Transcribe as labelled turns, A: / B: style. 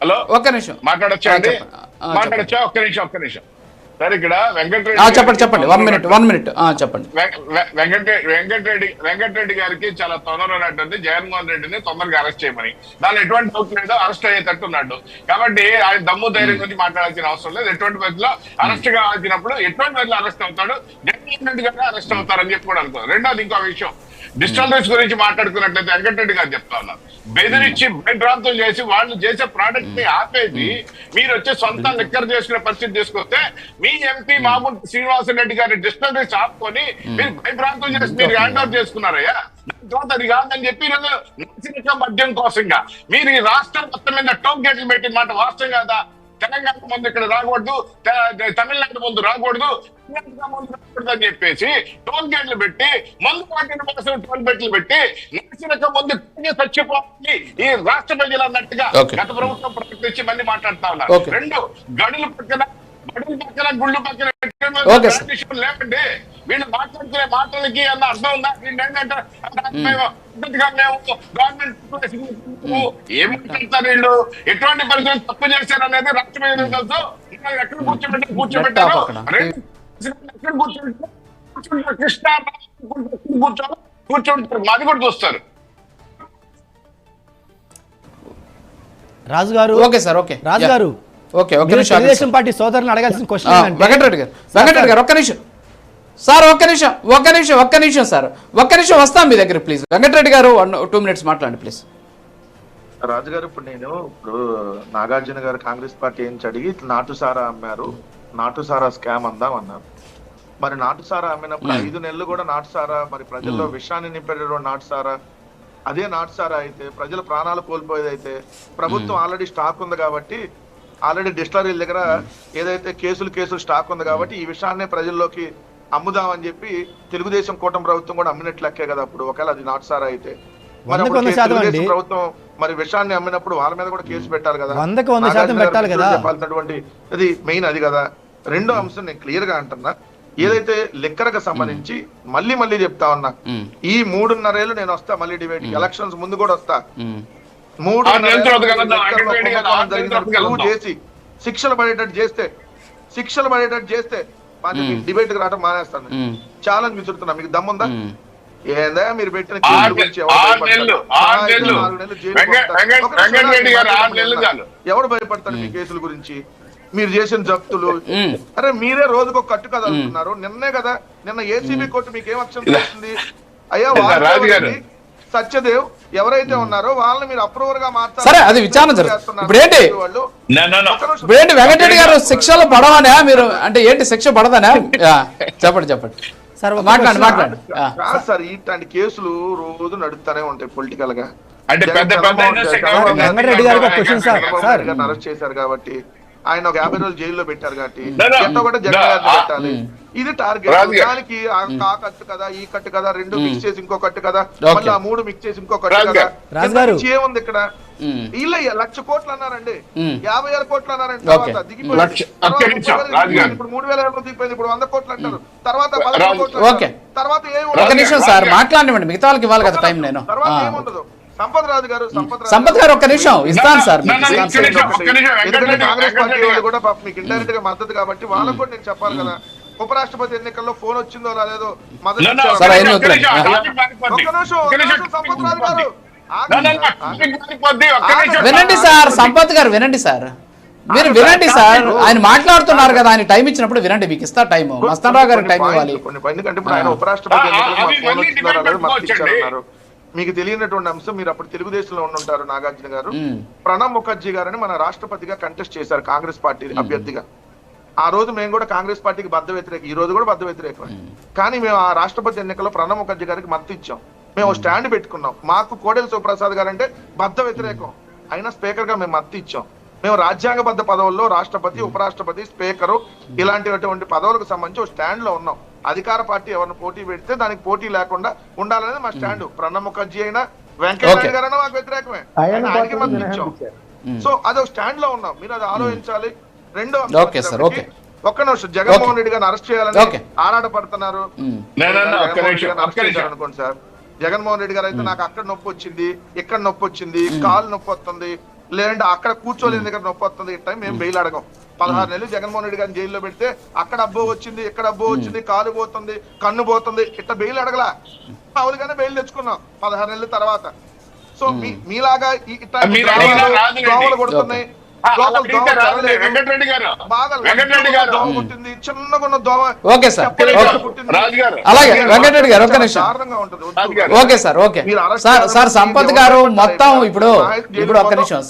A: Hello,
B: ఒక్క నిమిషం
A: మాట్లాడొచ్చా అండి? మాట్లాడొచ్చా? ఒక్క నిమిషం సార్. ఇక్కడ
B: చెప్పండి 1 minute చెప్పండి.
A: వెంకటరెడ్డి గారికి చాలా తొందర ఉన్నట్టుంది జగన్మోహన్ రెడ్డిని తొందరగా అరెస్ట్ చేయమని. దానిలో ఎటువంటి డౌట్ లేదు, అరెస్ట్ అయ్యేటట్టు ఉన్నాడు. కాబట్టి ఆయన దమ్ము ధైర్యం గురించి మాట్లాడాల్సిన అవసరం లేదు. ఎటువంటి పరిధిలో అరెస్ట్ కావాల్సినప్పుడు ఎటువంటి పరిధిలో అరెస్ట్ అవుతాడు, జగన్మోహన్ రెడ్డి గారు అరెస్ట్ అవుతారని చెప్పి కూడా అనుకో. రెండోది ఇంకో విషయం, డిస్టర్బెన్స్ గురించి మాట్లాడుకున్నట్లయితే వెంకటరెడ్డి గారు చెప్తా ఉన్నారు, బెదిరించి భయభ్రాంతులు చేసి వాళ్ళు చేసే ప్రోడక్ట్ ని ఆపేసి మీరు వచ్చి సొంత లెక్కర్ చేసుకునే పరిస్థితి తీసుకొస్తే మీ ఎంపీ మామూలు శ్రీనివాసరెడ్డి గారి డిస్టర్బెన్స్ ఆపుకొని మీరు భయభ్రాంతులు చేసి మీరు హ్యాండ్ ఓవర్ చేసుకున్నారయ్యా. తర్వాత అది కాదని చెప్పి నాసిరకం మద్యం కోసంగా మీరు ఈ రాష్ట్రం మొత్తం మీద టోల్ గేట్లు పెట్టిన మాట వాస్తవం కదా. తెలంగాణ ముందు ఇక్కడ రాకూడదు, తమిళనాడు ముందు రాకూడదు, కర్ణాటక ముందు రాకూడదు అని చెప్పేసి టోల్ గేట్లు పెట్టి మందు పార్టీల కోసం టోల్ గేట్లు పెట్టి నాసిరకం ముందు చచ్చిపోవాలి ఈ రాష్ట్ర ప్రజలు అన్నట్టుగా గత ప్రభుత్వం ప్రకటించి మళ్ళీ మాట్లాడుతా ఉన్నారు. రెండు గడుల పక్కన గుళ్ళు పక్కన లేకండి వీళ్ళు మాట్లాడుకునే మాటలకి అన్న అర్థం ఉందా? వీళ్ళు ఏంటంటే ఏం మాట్లాడతారు వీళ్ళు, ఎటువంటి పరిస్థితులు తప్పు చేశారు అనేది రాష్ట్ర ప్రజలు తెలుసు. ఎక్కడ కూర్చోబెట్టారు ఎక్కడ కూర్చోబెట్టారు కృష్ణ కూర్చోంటారు, మాది కూడా చూస్తారు.
C: రాజు గారు రాజు గారు తెలుగుదేశం పార్టీ సోదరులను అడగాల్సిన క్వశ్చన్
B: వెంకటరెడ్డి గారు ఒక్క నిమిషం సార్, ఒక్క నిమిషం సార్, ఒక్క నిమిషం వస్తాం మీ దగ్గర ప్లీజ్. వెంకటరెడ్డి గారు 2 minutes మాట్లాడండి ప్లీజ్.
D: రాజుగారు, ఇప్పుడు నాగార్జున గారు కాంగ్రెస్ పార్టీ ఏం అడిగి నాటుసారా అమ్మారు, నాటుసారా స్కామ్ అందామన్నారు. మరి నాటుసారా అమ్మినప్పుడు 5 నెలలు కూడా నాటుసారా, మరి ప్రజల్లో విషాన్ని నింపేటటువంటి నాటుసారా, అదే నాటుసారా అయితే ప్రజల ప్రాణాలు కోల్పోయేది అయితే ప్రభుత్వం ఆల్రెడీ స్టాక్ ఉంది కాబట్టి, ఆల్రెడీ డిస్టిలరీల దగ్గర ఏదైతే కేసులు స్టాక్ ఉంది కాబట్టి ఈ విషయాన్నే ప్రజల్లోకి అమ్ముదామని చెప్పి తెలుగుదేశం కూటమి ప్రభుత్వం కూడా అమ్మినట్లు లెక్కే కదా. అప్పుడు ఒకవేళ అది నాటుసారా అయితే మరి తెలుగుదేశం ప్రభుత్వం మరి విషయాన్ని అమ్మినప్పుడు వాళ్ళ మీద కూడా కేసు పెట్టాలి కదా,
C: 100% పెట్టాలి కదా.
D: చెప్పాల్సినటువంటి అది మెయిన్ అది కదా. రెండో అంశం నేను క్లియర్ గా అంటున్నా, ఏదైతే లిక్కర్కి సంబంధించి మళ్ళీ చెప్తా ఉన్నా, ఈ 3.5 ఏళ్ళు నేను వస్తా మళ్ళీ డిబేట్, ఎలక్షన్స్ ముందు కూడా వస్తా. 3 చేసి శిక్షలు పడేటట్టు చేస్తే డిబేట్ కి రావడం మానేస్తాను. ఛాలెంజ్ విసురుతున్నా, మీకు దమ్ముందా? ఏందా మీరు పెట్టిన ఎవడు భయపడతాడు మీ కేసుల గురించి? మీరు చేసిన జప్తులు, అరే మీరే రోజుకు కట్టు కథ అనుకున్నారు. నిన్న ఏసీబీ కోర్టు మీకు ఏం అక్షరం చేస్తుంది? అయ్యా సత్యదేవ్ ఎవరైతే ఉన్నారో వాళ్ళని మీరు అప్రూవర్ గా మార్చారు.
B: సరే, అది విచారణ జరుగుతుంది. ఇప్పుడు ఏంటి వెంకటరెడ్డి గారు శిక్షలు పడవనా మీరు అంటే ఏంటి శిక్ష పడదనా? చెప్పండి మాట్లాడండి.
D: సార్ ఇట్లాంటి కేసులు రోజు నడుస్తూనే ఉంటాయి పొలిటికల్ గా. అరెస్ట్ చేశారు కాబట్టి ఆయన ఒక 50 రోజులు జైల్లో పెట్టారు కాబట్టి కూడా జగన్ పెట్టాలి. ఇది టార్గెట్. దానికి ఆ కట్టు కదా, ఈ కట్టు కదా, 2 మిక్స్ చేసి ఇంకో కట్టు కదా, మళ్ళీ 3 మిక్స్ చేసి ఇంకో కట్టు కదా. ఏముంది ఇక్కడ? వీళ్ళ 1,00,000 కోట్లు అన్నారండి, 50,000 కోట్లు అన్నారండి. తర్వాత దిగిపోయింది. ఇప్పుడు 3,000 దిగిపోయింది, ఇప్పుడు 100 కోట్లు అంటారు. తర్వాత 11 కోట్లు. తర్వాత
B: మాట్లాడండి, మిగతా వాళ్ళకి ఇవ్వాలి కదా టైం. నేను
D: తర్వాత ఏముండదు. సంపత్
B: గారు ఒక్క నిమిషం ఇస్తాను సార్.
D: కాంగ్రెస్ పార్టీ వాళ్ళు కూడా మీకు ఇండైరెక్ట్ గా మద్దతు కాబట్టి వాళ్ళకు కూడా నేను చెప్పాలి కదా. ఉపరాష్ట్రపతి ఎన్నికల్లో ఫోన్ వచ్చిందో రాలేదో మద్దతు.
B: వినండి సార్, సంపత్ గారు వినండి సార్, మీరు వినండి సార్. ఆయన మాట్లాడుతున్నారు కదా, ఆయన టైం ఇచ్చినప్పుడు వినండి, మీకు ఇస్తా టైం. మస్తానరావు గారికి టైం ఇవ్వాలి.
D: ఎందుకంటే ఇప్పుడు ఆయన ఉపరాష్ట్రపతి ఎన్నికల్లో మీకు తెలియనటువంటి అంశం, మీరు అప్పుడు తెలుగుదేశంలో ఉంటారు నాగార్జున గారు, ప్రణబ్ ముఖర్జీ గారని మన రాష్ట్రపతిగా కంటెస్ట్ చేశారు కాంగ్రెస్ పార్టీ అభ్యర్థిగా. ఆ రోజు మేము కూడా కాంగ్రెస్ పార్టీకి బద్ద వ్యతిరేకం, ఈ రోజు కూడా బద్ద వ్యతిరేకం. కానీ మేము ఆ రాష్ట్రపతి ఎన్నికల్లో ప్రణబ్ ముఖర్జీ గారికి మద్దతు ఇచ్చాం. మేము స్టాండ్ పెట్టుకున్నాం. మాకు కోడెల శివప్రసాద్ గారు అంటే బద్ద వ్యతిరేకం, అయినా స్పీకర్ గా మేము మద్దతు ఇచ్చాం. మేము రాజ్యాంగబద్ధ పదవుల్లో రాష్ట్రపతి, ఉపరాష్ట్రపతి, స్పీకరు ఇలాంటిటువంటి పదవులకు సంబంధించి స్టాండ్ లో ఉన్నాం. అధికార పార్టీ ఎవరిని పోటీ పెడితే దానికి పోటీ లేకుండా ఉండాలనేది మా స్టాండ్. ప్రణబ్ ముఖర్జీ అయినా వెంకయ్య నాయుడు గారైనా మాకు వ్యతిరేకమే, ఆయనకి మద్దతు ఇచ్చాం. సో అదొక స్టాండ్ లో ఉన్నాం, మీరు అది ఆలోచించాలి. రెండో ఒక్క నిమిషం, జగన్మోహన్ రెడ్డి గారిని అరెస్ట్ చేయాలని ఆరాట పడుతున్నారు అనుకోండి సార్. జగన్మోహన్ రెడ్డి గారు అయితే నాకు అక్కడ నొప్పి వచ్చింది, ఇక్కడ నొప్పి వచ్చింది, కాలు నొప్పి వస్తుంది, లేదంటే అక్కడ కూర్చోలేని దగ్గర నొప్పి వస్తుంది ఇట్లా మేము బెయిల్ అడగం. 16 నెలలు జగన్మోహన్ రెడ్డి గారిని జైల్లో పెడితే అక్కడ అబ్బో వచ్చింది, ఇక్కడ అబ్బో వచ్చింది, కాలు పోతుంది, కన్ను పోతుంది, ఇట్లా బెయిల్ అడగలా. మామూలుగానే బెయిల్ తెచ్చుకున్నాం 16 నెలల తర్వాత. సో మీలాగా దోమలు కొడుతున్నాయి,
A: వెంకటరెడ్డి గారు
D: కొట్టింది, చిన్నగా ఉన్న దోమ.
B: ఓకే సార్, అలాగే వెంకటరెడ్డి గారు ఒక్క నిమిషం. Okay sir, okay sir. Sir Sampath గారు మొత్తం ఇప్పుడు ఒక్క నిమిషం.